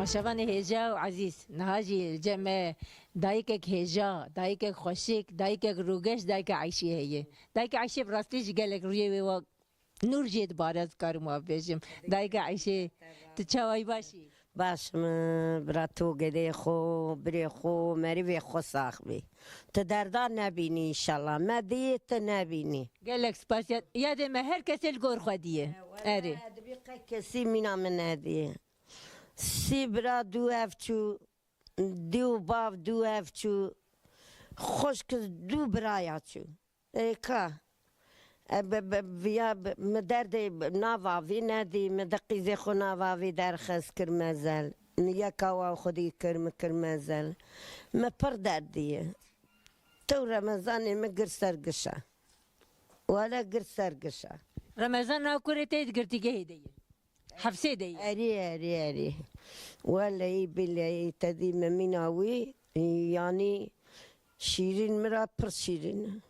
شبان هجا وعزيز نهاجي الجمع دايكك هجا دايكك خوشيك دايكك روغش دايك عايشي هي دايك عايشي براستيش قالك روي و نور جيت بارز كارما بيجم دايك عايشي تشاوي باشي باش براتو قدي خو بري خو مريبي خو صاحبي تدردار نبيني ان شاء الله ما ديت نبيني قالك سباسيات يا دي ما هر كسي القور خديه اري ادبي كسي منا من هذه سيبرا دو افتو دو باف دو افتو خوشك دو براياتو ايكا مدردي نافا في نادي مدقي زي خو نافا في دار خاس كرمازال ياكاوا خدي كرمازال ما بردادي تو رمضان ما قرصر قشا ولا قرصر قشا رمضان ناكوري تيد قرتي هديه حفسي دي اري ولا يبلي تدي مناوي يعني شيرين مرا بر شيرين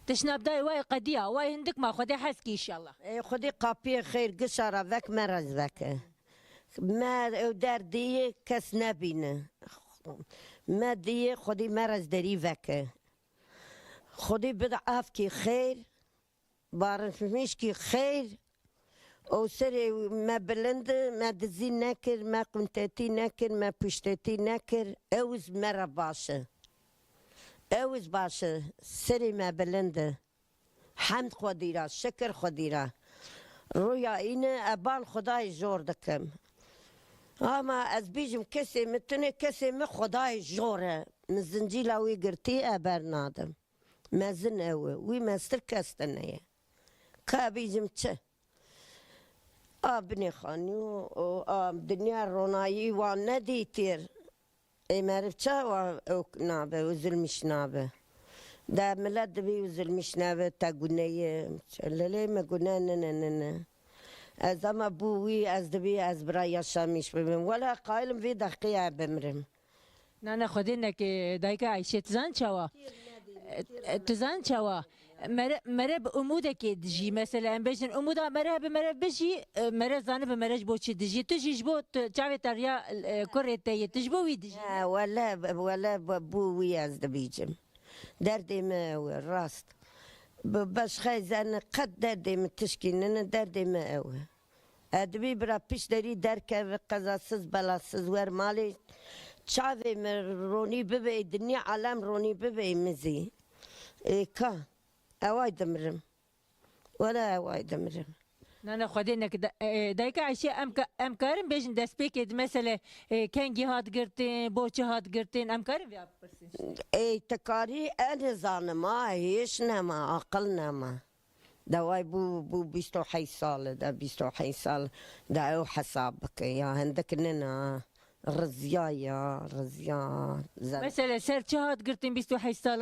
تشناب داي واي قديا واي هندك ما خدي حسكي ان شاء الله خدي قابي خير قشرة ذاك مرز ذاك ما دار دي كاس نبينا ما دي خدي مرز دري ذاك خدي بضعافكي خير بارش مشكي خير او سري ما بلند ما دزي ناكر ما قمتاتي ناكر ما بشتاتي ناكر اوز مرة باشا اوز باشا سري ما بلند حمد خديرا شكر خديرا رويا اينا ابان خداي جور دكم اما از بيجم كسي متني كسي ما خداي جوره من زنجيلا وي قرتي ابر نادم ما زن اوي وي ما استركستنيه كابيجم تشه ابني خانيو دنيا رونايي وندي تير اي معرفتها نابه وزلمش نابه دا ملاد بي وزلمش نابه تا قنايه للي ما قلنا ننا از اما بوي از دبي از برايا شاميش بمن ولا قايلم في دقيقه بمرم نانا خدينك دايكا عايشة تزان شوا مرب أمودك دجي مثلا بيجن أمودا مرب بيجي مرب زانه بمرج بوشي دجي تجي جبو تعرف تريا كوريتي تجبو ويدجي ولا بوي از دبيجم دردي ما راست باش خايزان قد دردي متشكين دردي ما هو ادبي برا بيش داري دركه قزاسز بلاسز ور مالي چاوي روني ببي دنيا عالم روني ببي مزي ايكا اواي دمرم ولا اواي دمرم نانا خدينك دايكا عشي ام كارم بيجن دسبيك مثلا كان جهاد قرتين بوچ هاد قرتين ام كارم يا برسين اي تكاري انا زانما هيش نما عقلنا ما دواي بو بيستو حي صال دا بيستو حي صال دا او حسابك يا عندك ننا رزيا مثلا سر هاد قرتين بيستو حي صال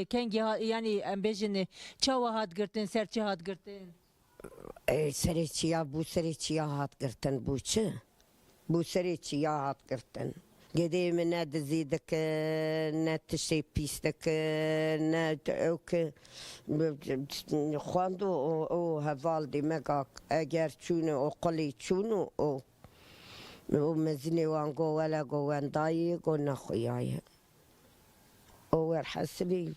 كان جهاد يعني ام بيجن چاوا هاد قرتين سر هاد قرتين اي سريتشيا بو سريتشيا هات قرتن بوچه بو سريتشيا هات قرتن قدي من دزيدك نتشي بيستك نت اوك خواندو او هفالدي مقاك اگر چونو او قلي چونو او مزني وان قو ولا قو وان داي قو نخوياي أول حسلي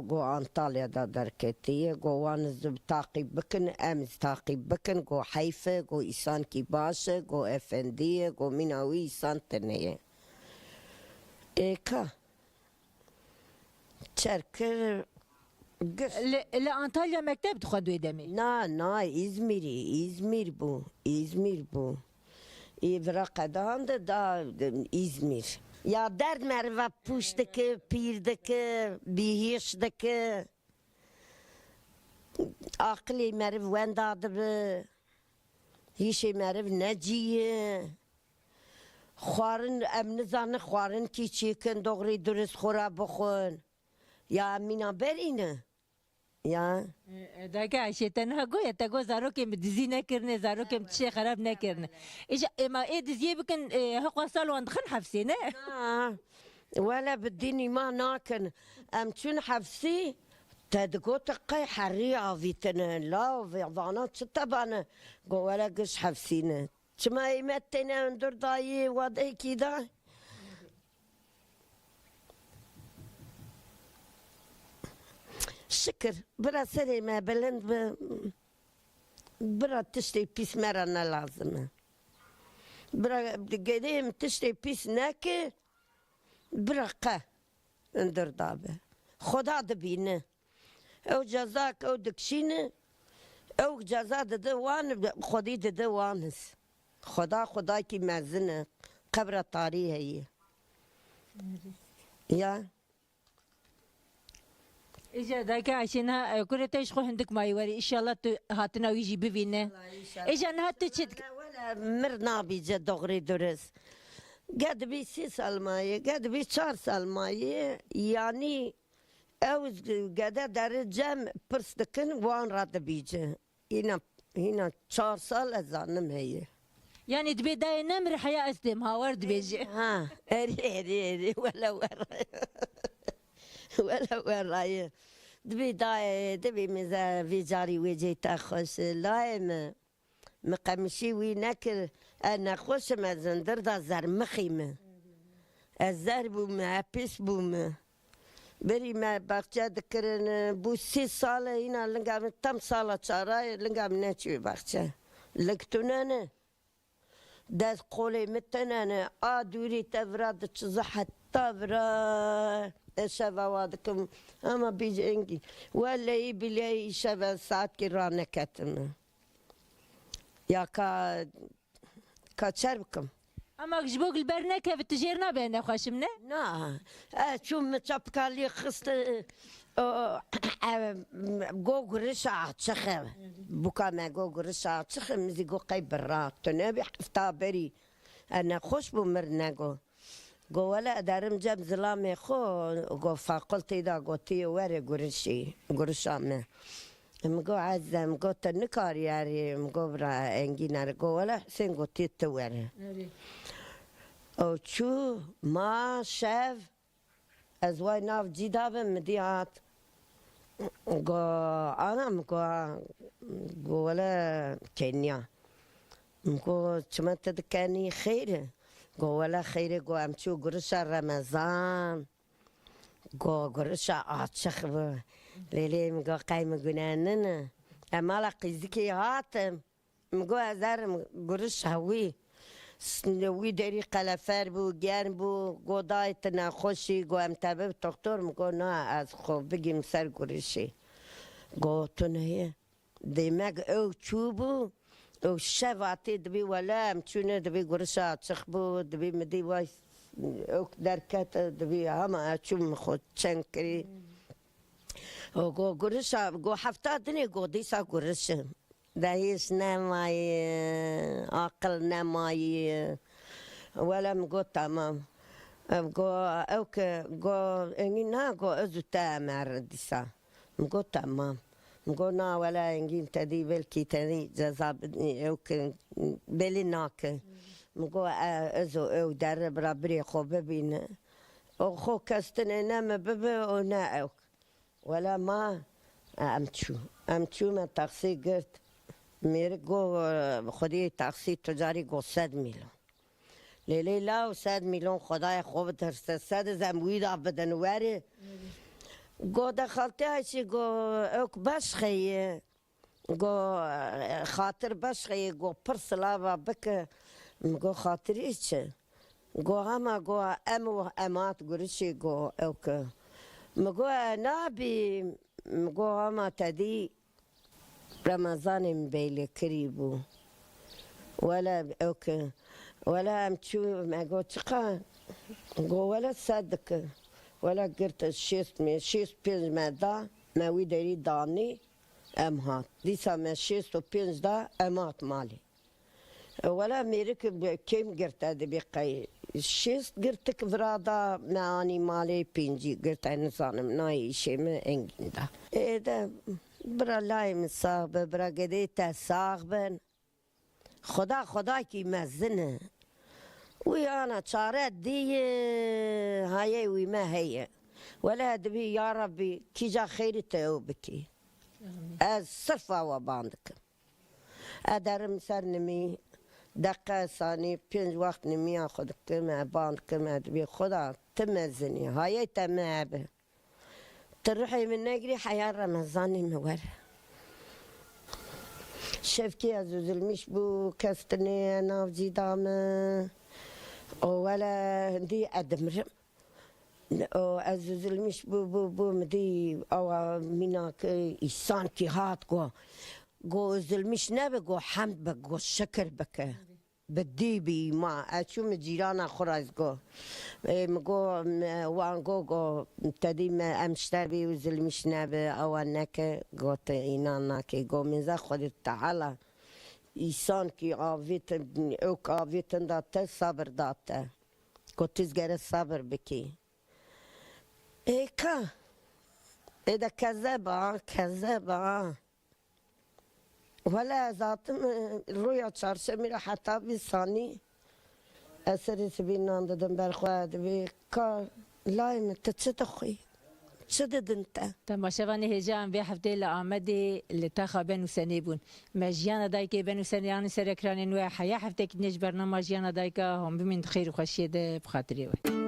جو أنطاليا دا دركتية جو وان تعقيب بكن أمس تعقيب بكن جو حيفا جو إيسان كيباشا جو أفندية جو ميناوي إيسان تنية إيكا تشاركر لا أنطاليا مكتب تخدو دمي نا إزمير بو إفراق دا إزمير یا درد مرو پوشتکه پیردکه بیهیشتکه عقلی مرو ونداده به هیچی مرو نجیه خوارن امن زن خوارن کی چی کن دغری درست خورا بخون یا مینا برینه یا دايكا عشي تنها قوية تقو زاروكي مدزي نكرني زاروكي متشي خراب نكرني إيش ما إيه دزي بكن هقوا صالو عند خن حفسينا ولا بديني ما ناكن أم تون حفسي تدقو تقي حري عفيتنا لا في ضانات ستبانا قو ولا قش حفسينا شما ایمتنه اندر دایی واده کی دا شکر برا سری ما بلند برا تشتی پیس مرا نلازمه برا گدیم تشتی پیس نکه برا قه اندر دابه خدا دبینه او جزاک او دکشینه او جزا دده وان خودی دده وانس خدا کی مزنه قبر تاریخی یا إجا دايكا عشنا كل تيش خو هندك ماي وري إن شاء الله هاتنا ويجي ببينه إجا نهات تشد ولا مرنا بيجا دغري درس قد بي 6 ماي قد بي 4 ماي يعني او قد در جم برستكن وان راد بيجا هنا 4 سال ازانم هي يعني دبي داي نمر حياة أسلم هاورد بيجي ها اري ولا وراي دبي مزا في جاري ويجي تاخش لايم مقمشي وينكر انا خوش ما زندر دا زر مخيمه الزر بوم عبيس بوم بري ما باقجا ذكرن بو 6 سال هنا لنقام تم سالة شاراي لنقام ناتشي باقجا لقتونانا داز قولي متنانا دوري تفراد تشزحت تفراد شبا وادكم اما بيجي انجي ولا يبلي شبا ساعات كيرانا كاتم يا كا تشربكم أما جبوك البرنة كيف تجيرنا بينا خاشمنا نا شو متشبكا لي خست جو رشا تشخم بوكا ما جو رشا تشخم مزي جو قي برا تنبي حفتا بري انا خوش بمرنا جو ولا دارم جاب زلامي خو جو فقلت دا قلتي وري قرشا ما مقو عزة مقو تنكار ياري مقو برا انجينار جو ولا حسين قلتي تواري او شو ما شاف ازواي ناف جيدابه مديات جو انا مقو ولا كينيا مقو شما تدكاني خير جو ولا خير جو امشو قرشا رمضان جو قرشا اتشخ ليلي مقو قايمة قناننا اما لقي زكي هاتم مقو ازار قرش هوي وی داری قلفر بو گرم بو گودای تنا خوشی گو امتبه دکتر مگو نه از خوب بگیم سر گرشی گو تو نه دیمگ او چوبو او شواتی دبی ولا امچونه دبی گرشا چخ بو دبی مدی وای او درکت دبی همه چوم خود چنگ کری او گو گرشا گو هفته دنی گو دیسا گرشم دايس نماي عقل نماي ولا مقو تمام مقو اوك قو انينا قو ازو تامر ديسا مقو تمام مقو نا ولا انجين تدي بالكي تدي جزابني اوك بلي ناك مقو ازو او درب ربري خو ببين او خو كستن نام ببا او نا اوك ولا ما امتشو ما تاكسي قرت میره گو خودی تاکسی تجاری گو 100 میلیون لیلی لاو 100 میلیون خدای خوب درسته 100 زموی دا بدن وری گو دخلته هایشی گو اوک باش خیه گو خاطر باش خیه گو پرسلاوا بک گو خاطری چه گو همه گو امو امات گرشی گو اوک مگو نابی مگو همه تدی رمضان مبيلي كريبو ولا اوكي ولا امشو ما قلت قا ولا صدق ولا قلت شيست بينز ما دا ما ويدري داني امهات ديسا ما شيست بينز دا امات مالي ولا ميرك كيم قلت هذا بقي شيست قلتك فرادا معاني مالي بينجي قلت انا صانم ناي شيء ما انجين دا ايه دا برا لایم صاحب برا گده تا صاحبن خدا کی مزنه وی انا چاره دیه هایه وی ما هیه ولا دبی یا ربی کی جا خیری تو بکی از صرفا و باندکم ادرم سر نمی دقه ثانی 5 وقت نمیا خود کمه باند کمه بی خدا تمزنی های تمه تروحي من نجري حياة رمضاني مور شفكي أزوز المشبو كستني أنا وزي دام ولا دي أدمر أو أزوز المشبو بو مدي أو مناك إنسان كي هات جو زلمش نبي جو حمد بك جو شكر بك بدي ما أشو مجيرانا خراز جو مگو وان جو تدی امشتر بی و زلمش نبه او نکه گوت اینا نکه گو منزا خودت تعالی ایسان کی آویت او آویتن داته صبر داته گو تزگره صبر بکی ایکا ایده کذبا ولا ذاتم رویا چارشه میره حتی بی ثانی اثری سبینان دادم برخواد بی کار لایم تتخوی چه دنتا تماشاوانی هجام به هفته لآمده لتاخا بنو سنه بون مجیان دایک بنو سنه یعنی سر اکران نوع حیا هفته که نج برنامه مجیان دایک هم بمین خیر و خوشیده بخاطری وی